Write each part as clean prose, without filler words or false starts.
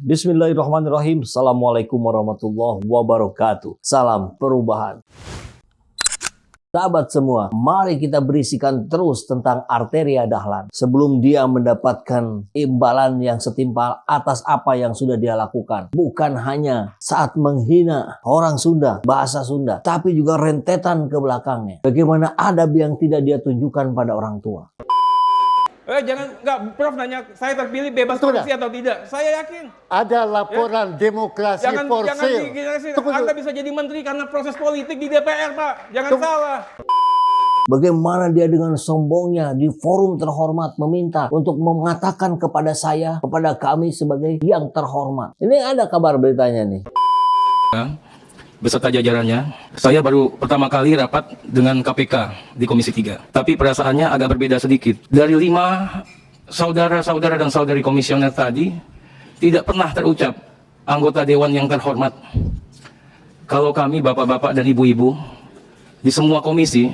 Bismillahirrahmanirrahim. Assalamualaikum warahmatullahi wabarakatuh. Salam perubahan. Sahabat semua, mari kita berisikan terus tentang Arteria Dahlan sebelum dia mendapatkan imbalan yang setimpal atas apa yang sudah dia lakukan. Bukan hanya saat menghina orang Sunda, bahasa Sunda, tapi juga rentetan ke belakangnya. Bagaimana adab yang tidak dia tunjukkan pada orang tua. Prof nanya saya terpilih bebas korupsi atau tidak. Saya yakin. Ada laporan demokrasi for sale. Anda bisa jadi menteri karena proses politik di DPR, Pak. Jangan salah. Bagaimana dia dengan sombongnya di forum terhormat meminta untuk mengatakan kepada saya, kepada kami sebagai yang terhormat. Ini ada kabar beritanya nih. Beserta jajarannya, saya baru pertama kali rapat dengan KPK di Komisi 3. Tapi perasaannya agak berbeda sedikit. Dari 5 saudara-saudara dan saudari komisioner tadi, tidak pernah terucap anggota Dewan yang terhormat. Kalau kami, bapak-bapak dan ibu-ibu, di semua komisi,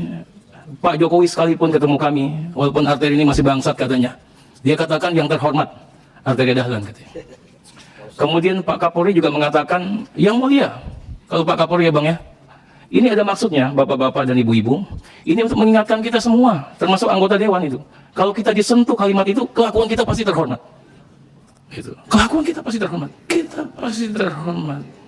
Pak Jokowi sekalipun ketemu kami, walaupun Arteria ini masih bangsat katanya, dia katakan yang terhormat, Arteria Dahlan katanya. Kemudian Pak Kapolri juga mengatakan, yang mulia. Kalau Pak Kapolri ya Bang ya, ini ada maksudnya bapak-bapak dan ibu-ibu, ini untuk mengingatkan kita semua, termasuk anggota Dewan itu. Kalau kita disentuh kalimat itu, kelakuan kita pasti terhormat. Itu. Kelakuan kita pasti terhormat. Kita pasti terhormat.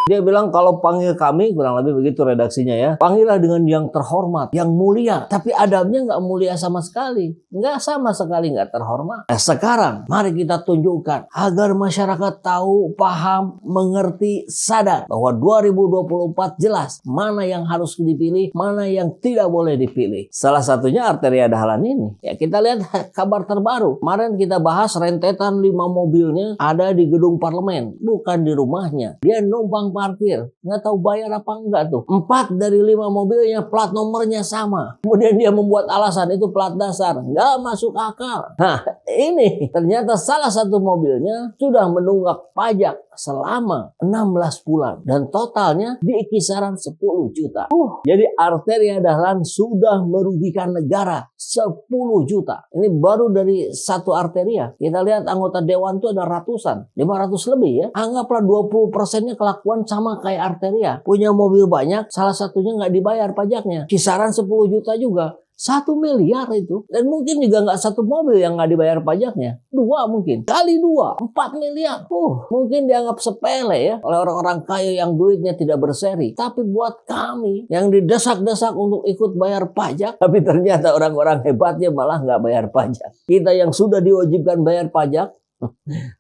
Dia bilang kalau panggil kami, kurang lebih begitu redaksinya ya. Panggillah dengan yang terhormat, yang mulia. Tapi adabnya nggak mulia sama sekali. Nggak sama sekali nggak terhormat. Sekarang mari kita tunjukkan agar masyarakat tahu, paham, mengerti, sadar bahwa 2024 jelas mana yang harus dipilih, mana yang tidak boleh dipilih. Salah satunya Arteria Dahlan ini. Ya kita lihat kabar terbaru. Kemarin kita bahas rentetan 5 mobilnya ada di gedung parlemen, bukan di rumahnya. Dia numpang parkir, nggak tahu bayar apa enggak tuh. 4 dari 5 mobilnya plat nomornya sama. Kemudian dia membuat alasan itu plat dasar, nggak masuk akal. Nah ini ternyata salah satu mobilnya sudah menunggak pajak selama 16 bulan dan totalnya di kisaran 10 juta. Jadi Arteria Dahlan sudah merugikan negara 10 juta. Ini baru dari satu arteria. Kita lihat anggota dewan itu ada ratusan, 500 lebih ya. Anggaplah 20%-nya kelakuan sama kayak Arteria. Punya mobil banyak, salah satunya nggak dibayar pajaknya. Kisaran 10 juta juga. 1 miliar itu. Dan mungkin juga nggak 1 mobil yang nggak dibayar pajaknya. 2 mungkin. Kali 2, 4 miliar. Mungkin dianggap sepele ya oleh orang-orang kaya yang duitnya tidak berseri. Tapi buat kami yang didesak-desak untuk ikut bayar pajak, tapi ternyata orang-orang hebatnya malah nggak bayar pajak. Kita yang sudah diwajibkan bayar pajak,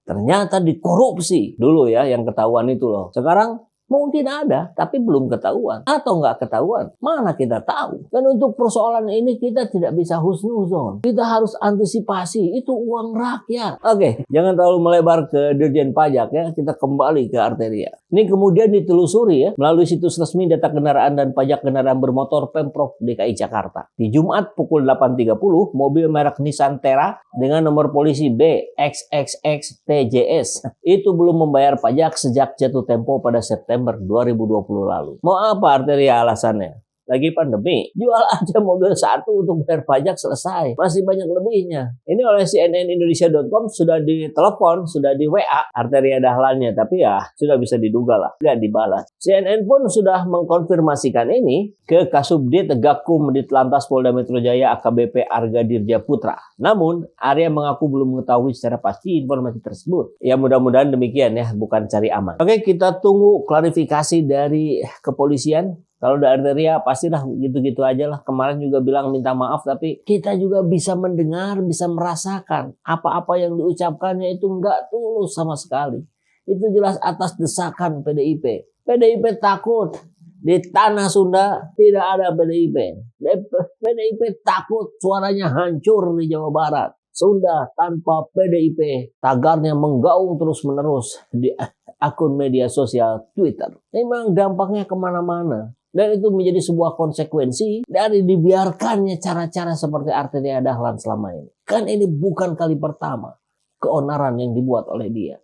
ternyata dikorupsi dulu ya yang ketahuan itu loh. Sekarang mungkin ada, tapi belum ketahuan. Atau nggak ketahuan. Mana kita tahu. Dan untuk persoalan ini kita tidak bisa husnuzon. Kita harus antisipasi. Itu uang rakyat. Oke, jangan terlalu melebar ke Dirjen Pajak ya. Kita kembali ke Arteria. Ini kemudian ditelusuri ya. Melalui situs resmi data kendaraan dan pajak kendaraan bermotor Pemprov DKI Jakarta. Di Jumat pukul 8.30, mobil merek Nissan Terra dengan nomor polisi BXXXTJS itu belum membayar pajak sejak jatuh tempo pada September 2020 lalu. Mau apa Arteria alasannya? Lagi pandemi, jual aja mobil 1 untuk bayar pajak selesai. Masih banyak lebihnya. Ini oleh cnnindonesia.com sudah ditelepon, sudah di WA Arteria Dahlannya, tapi ya sudah bisa diduga lah, nggak dibalas. CNN pun sudah mengkonfirmasikan ini ke Kasubdit Gakum Ditlantas Polda Metro Jaya AKBP Arga Dirja Putra. Namun, Arya mengaku belum mengetahui secara pasti informasi tersebut. Ya mudah-mudahan demikian ya, bukan cari aman. Oke, kita tunggu klarifikasi dari kepolisian. Kalau dari Arteria pastilah gitu-gitu aja lah. Kemarin juga bilang minta maaf, tapi kita juga bisa mendengar, bisa merasakan apa-apa yang diucapkannya itu nggak tulus sama sekali. Itu jelas atas desakan PDIP. PDIP takut. Di tanah Sunda tidak ada PDIP. PDIP takut suaranya hancur di Jawa Barat. Sunda tanpa PDIP, tagarnya menggaung terus-menerus di akun media sosial Twitter. Memang dampaknya kemana-mana. Dan itu menjadi sebuah konsekuensi dari dibiarkannya cara-cara seperti Arteria Dahlan selama ini. Kan ini bukan kali pertama keonaran yang dibuat oleh dia.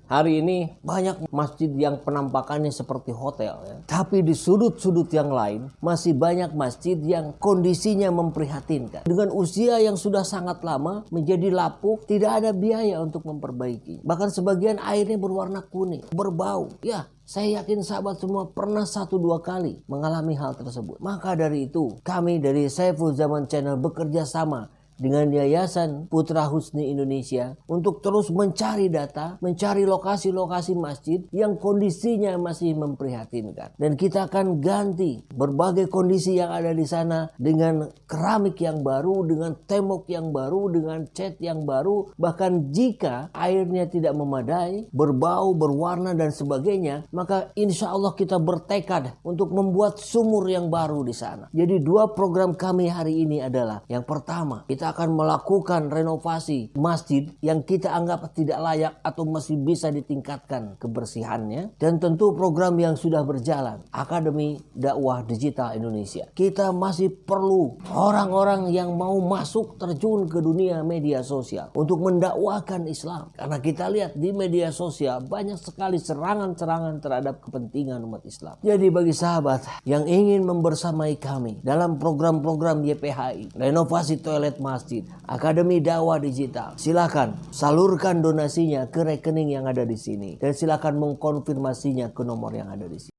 Hari ini banyak masjid yang penampakannya seperti hotel ya. Tapi di sudut-sudut yang lain masih banyak masjid yang kondisinya memprihatinkan. Dengan usia yang sudah sangat lama menjadi lapuk, tidak ada biaya untuk memperbaiki. Bahkan sebagian airnya berwarna kuning, berbau. Ya, saya yakin sahabat semua pernah 1-2 kali mengalami hal tersebut. Maka dari itu kami dari Saiful Zaman Channel bekerja sama dengan Yayasan Putra Husni Indonesia untuk terus mencari data, mencari lokasi-lokasi masjid yang kondisinya masih memprihatinkan. Dan kita akan ganti berbagai kondisi yang ada di sana dengan keramik yang baru, dengan tembok yang baru, dengan cat yang baru. Bahkan jika airnya tidak memadai, berbau, berwarna dan sebagainya, maka insya Allah kita bertekad untuk membuat sumur yang baru di sana. Jadi 2 program kami hari ini adalah, yang pertama, kita akan melakukan renovasi masjid yang kita anggap tidak layak atau masih bisa ditingkatkan kebersihannya. Dan tentu program yang sudah berjalan, Akademi Dakwah Digital Indonesia. Kita masih perlu orang-orang yang mau masuk terjun ke dunia media sosial untuk mendakwahkan Islam. Karena kita lihat di media sosial banyak sekali serangan-serangan terhadap kepentingan umat Islam. Jadi bagi sahabat yang ingin membersamai kami dalam program-program YPHI, renovasi toilet masjid, Akademi Dakwah Digital, silakan salurkan donasinya ke rekening yang ada di sini dan silakan mengkonfirmasinya ke nomor yang ada di sini.